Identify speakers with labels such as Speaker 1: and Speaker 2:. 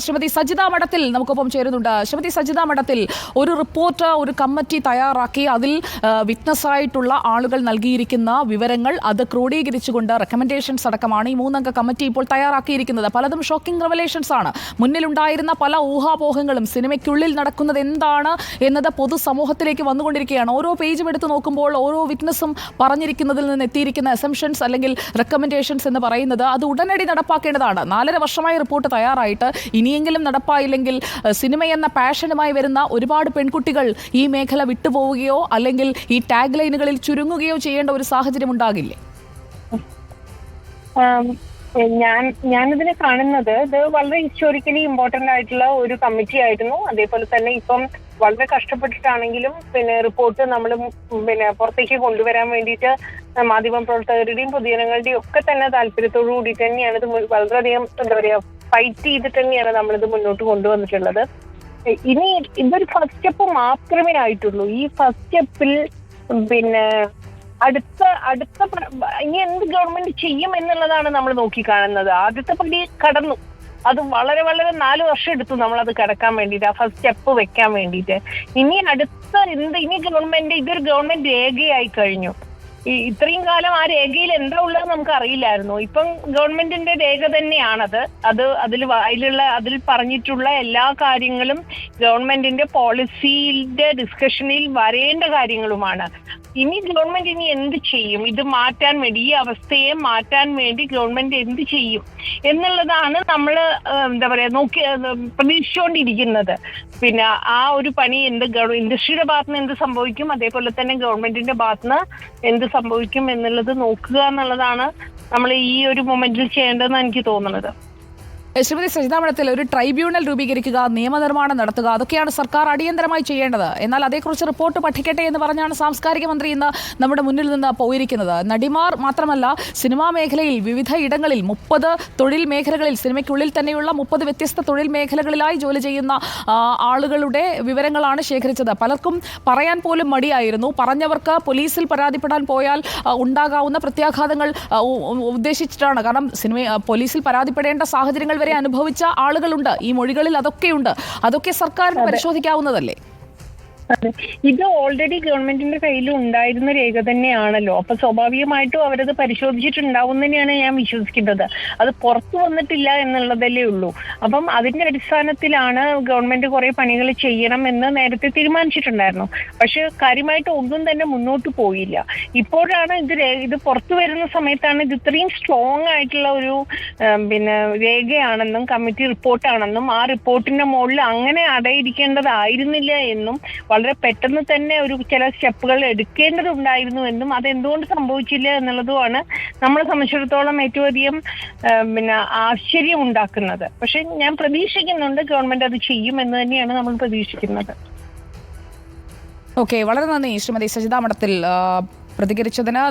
Speaker 1: ശ്രീമതി സജിത മഠത്തിൽ നമുക്കൊപ്പം ചേരുന്നുണ്ട്. ശ്രീമതി സജിത മഠത്തിൽ, ഒരു റിപ്പോർട്ട് ഒരു കമ്മിറ്റി തയ്യാറാക്കി അതിൽ വിറ്റ്നസ്സായിട്ടുള്ള ആളുകൾ നൽകിയിരിക്കുന്ന വിവരങ്ങൾ അത് ക്രോഡീകരിച്ചുകൊണ്ട് റെക്കമെൻഡേഷൻസ് അടക്കമാണ് ഈ 3 അംഗ കമ്മിറ്റി ഇപ്പോൾ തയ്യാറാക്കിയിരിക്കുന്നത്. പലതും ഷോക്കിംഗ് റെവലേഷൻസ് ആണ്. മുന്നിലുണ്ടായിരുന്ന പല ഊഹാപോഹങ്ങളും സിനിമയ്ക്കുള്ളിൽ നടക്കുന്നത് എന്താണ് എന്നത് പൊതുസമൂഹത്തിലേക്ക് വന്നുകൊണ്ടിരിക്കുകയാണ്. ഓരോ പേജും എടുത്ത് നോക്കുമ്പോൾ ഓരോ വിറ്റ്നസ്സും പറഞ്ഞിരിക്കുന്നതിൽ നിന്ന് എത്തിയിരിക്കുന്ന അസംഷൻസ് അല്ലെങ്കിൽ റെക്കമെൻഡേഷൻസ് എന്ന് പറയുന്നത് അത് ഉടനടി നടപ്പാക്കേണ്ടതാണ്. 4.5 വർഷമായി റിപ്പോർട്ട് തയ്യാറായിട്ട് ഇനിയെങ്കിലും നടപ്പായില്ലെങ്കിൽ സിനിമയെന്ന പാഷനുമായി വരുന്ന ഒരുപാട് പെൺകുട്ടികൾ ഈ മേഖല വിട്ടുപോവുകയോ അല്ലെങ്കിൽ ഈ ടാഗ് ലൈനുകളിൽ ചുരുങ്ങുകയോ ചെയ്യേണ്ട ഒരു സാഹചര്യം ഉണ്ടാകില്ലേ?
Speaker 2: ഞാനിതിനെ കാണുന്നത് ഇത് വളരെ ഹിസ്റ്റോറിക്കലി ഇമ്പോർട്ടന്റ് ആയിട്ടുള്ള ഒരു കമ്മിറ്റി ആയിരുന്നു. അതേപോലെ തന്നെ ഇപ്പം വളരെ കഷ്ടപ്പെട്ടിട്ടാണെങ്കിലും റിപ്പോർട്ട് നമ്മൾ പുറത്തേക്ക് കൊണ്ടുവരാൻ വേണ്ടിയിട്ട് മാധ്യമ പ്രവർത്തകരുടെയും പൊതുജനങ്ങളുടെയും ഒക്കെ തന്നെ താല്പര്യത്തോടു കൂടി തന്നെയാണ് ഇത് വളരെയധികം ഫൈറ്റ് ചെയ്തിട്ട് തന്നെയാണ് നമ്മളിത് മുന്നോട്ട് കൊണ്ടുവന്നിട്ടുള്ളത്. ഇനി ഇതൊരു ഫസ്റ്റ് സ്റ്റെപ്പ് മാത്രമേ ആയിട്ടുള്ളൂ. ഈ ഫസ്റ്റ് സ്റ്റെപ്പിൽ അടുത്ത ഇനി എന്ത് ഗവൺമെന്റ് ചെയ്യും എന്നുള്ളതാണ് നമ്മൾ നോക്കിക്കാണുന്നത്. ആദ്യത്തെ പടി കടന്നു, അത് വളരെ 4 വർഷം എടുത്തു നമ്മളത് കടക്കാൻ വേണ്ടിയിട്ട്, ആ ഫസ്റ്റ് സ്റ്റെപ്പ് വെക്കാൻ വേണ്ടിയിട്ട്. ഇനി ഇതൊരു ഗവൺമെന്റ് രേഖയായി കഴിഞ്ഞു. ഇത്രയും കാലം ആ രേഖയിൽ എന്താ ഉള്ളത് നമുക്ക് അറിയില്ലായിരുന്നു. ഇപ്പം ഗവൺമെന്റിന്റെ രേഖ തന്നെയാണത്. അതിൽ പറഞ്ഞിട്ടുള്ള എല്ലാ കാര്യങ്ങളും ഗവൺമെന്റിന്റെ പോളിസിയുടെ ഡിസ്കഷനിൽ വരേണ്ട കാര്യങ്ങളുമാണ്. ഗവൺമെന്റ് എന്ത് ചെയ്യും, ഇത് മാറ്റാൻ വേണ്ടി, ഈ അവസ്ഥയെ മാറ്റാൻ വേണ്ടി ഗവൺമെന്റ് എന്ത് ചെയ്യും എന്നുള്ളതാണ് നമ്മൾ പ്രതീക്ഷിച്ചുകൊണ്ടിരിക്കുന്നത്. ആ ഒരു പണി ഇൻഡസ്ട്രിയുടെ ഭാഗത്തുനിന്ന് എന്ത് സംഭവിക്കും, അതേപോലെ തന്നെ ഗവൺമെന്റിന്റെ ഭാഗത്തുനിന്ന് എന്ത് സംഭവിക്കും എന്നുള്ളത് നോക്കുക എന്നുള്ളതാണ് നമ്മൾ ഈ ഒരു മൊമെന്റിൽ ചെയ്യേണ്ടതെന്ന് എനിക്ക് തോന്നുന്നത്.
Speaker 1: ശ്രീമതി സജിത മഠത്തിൽ, ഒരു ട്രൈബ്യൂണൽ രൂപീകരിക്കുക, നിയമനിർമ്മാണം നടത്തുക, അതൊക്കെയാണ് സർക്കാർ അടിയന്തരമായി ചെയ്യേണ്ടത്. എന്നാൽ അതേക്കുറിച്ച് റിപ്പോർട്ട് പഠിക്കട്ടെ എന്ന് പറഞ്ഞാണ് സാംസ്കാരിക മന്ത്രി ഇന്ന് നമ്മുടെ മുന്നിൽ നിന്ന് പോയിരിക്കുന്നത്. നടിമാർ മാത്രമല്ല, സിനിമാ മേഖലയിൽ വിവിധ ഇടങ്ങളിൽ 30 തൊഴിൽ മേഖലകളിൽ, സിനിമയ്ക്കുള്ളിൽ തന്നെയുള്ള 30 വ്യത്യസ്ത തൊഴിൽ മേഖലകളിലായി ജോലി ചെയ്യുന്ന ആളുകളുടെ വിവരങ്ങളാണ് ശേഖരിച്ചത്. പലർക്കും പറയാൻ പോലും മടിയായിരുന്നു. പറഞ്ഞവർക്ക് പോലീസിൽ പരാതിപ്പെടാൻ പോയാൽ ഉണ്ടാകാവുന്ന പ്രത്യാഘാതങ്ങൾ ഉദ്ദേശിച്ചിട്ടാണ്. കാരണം പോലീസിൽ പരാതിപ്പെടേണ്ട സാഹചര്യങ്ങൾ വരെ അനുഭവിച്ച ആളുകളുണ്ട്. ഈ മൊഴികളിൽ അതൊക്കെ സർക്കാരിന് പരിശോധിക്കാവുന്നതല്ലേ?
Speaker 2: ഇത് ഓൾറെഡി ഗവൺമെന്റിന്റെ കയ്യിൽ ഉണ്ടായിരുന്ന രേഖ തന്നെയാണല്ലോ. അപ്പൊ സ്വാഭാവികമായിട്ടും അവരത് പരിശോധിച്ചിട്ടുണ്ടാവും തന്നെയാണ് ഞാൻ വിശ്വസിക്കുന്നത്. അത് പുറത്തു വന്നിട്ടില്ല എന്നുള്ളതല്ലേ ഉള്ളൂ. അപ്പം അതിന്റെ അടിസ്ഥാനത്തിലാണ് ഗവൺമെന്റ് കുറെ പണികൾ ചെയ്യണം എന്ന് നേരത്തെ തീരുമാനിച്ചിട്ടുണ്ടായിരുന്നു. പക്ഷെ കാര്യമായിട്ട് ഒന്നും തന്നെ മുന്നോട്ട് പോയില്ല. ഇപ്പോഴാണ് ഇത് പുറത്തു വരുന്ന സമയത്താണ് ഇത് ഇത്രയും സ്ട്രോങ് ആയിട്ടുള്ള ഒരു രേഖയാണെന്നും കമ്മിറ്റി റിപ്പോർട്ടാണെന്നും ആ റിപ്പോർട്ടിന്റെ മുകളിൽ അങ്ങനെ അടയിരിക്കേണ്ടതായിരുന്നില്ല എന്നും വളരെ പെട്ടെന്ന് തന്നെ ചില സ്റ്റെപ്പുകൾ എടുക്കേണ്ടതുണ്ടായിരുന്നു എന്നും അതെന്തുകൊണ്ട് സംഭവിച്ചില്ല എന്നുള്ളതുമാണ് നമ്മളെ സംബന്ധിച്ചിടത്തോളം ഏറ്റവും അധികം ആശ്ചര്യം ഉണ്ടാക്കുന്നത്. പക്ഷെ ഞാൻ പ്രതീക്ഷിക്കുന്നുണ്ട് ഗവൺമെന്റ് അത് ചെയ്യും എന്ന് തന്നെയാണ് നമ്മൾ പ്രതീക്ഷിക്കുന്നത്.
Speaker 1: ഓക്കെ, വളരെ നന്ദി ശ്രീമതി സജിത മഠത്തിൽ പ്രതികരിച്ചതിന്.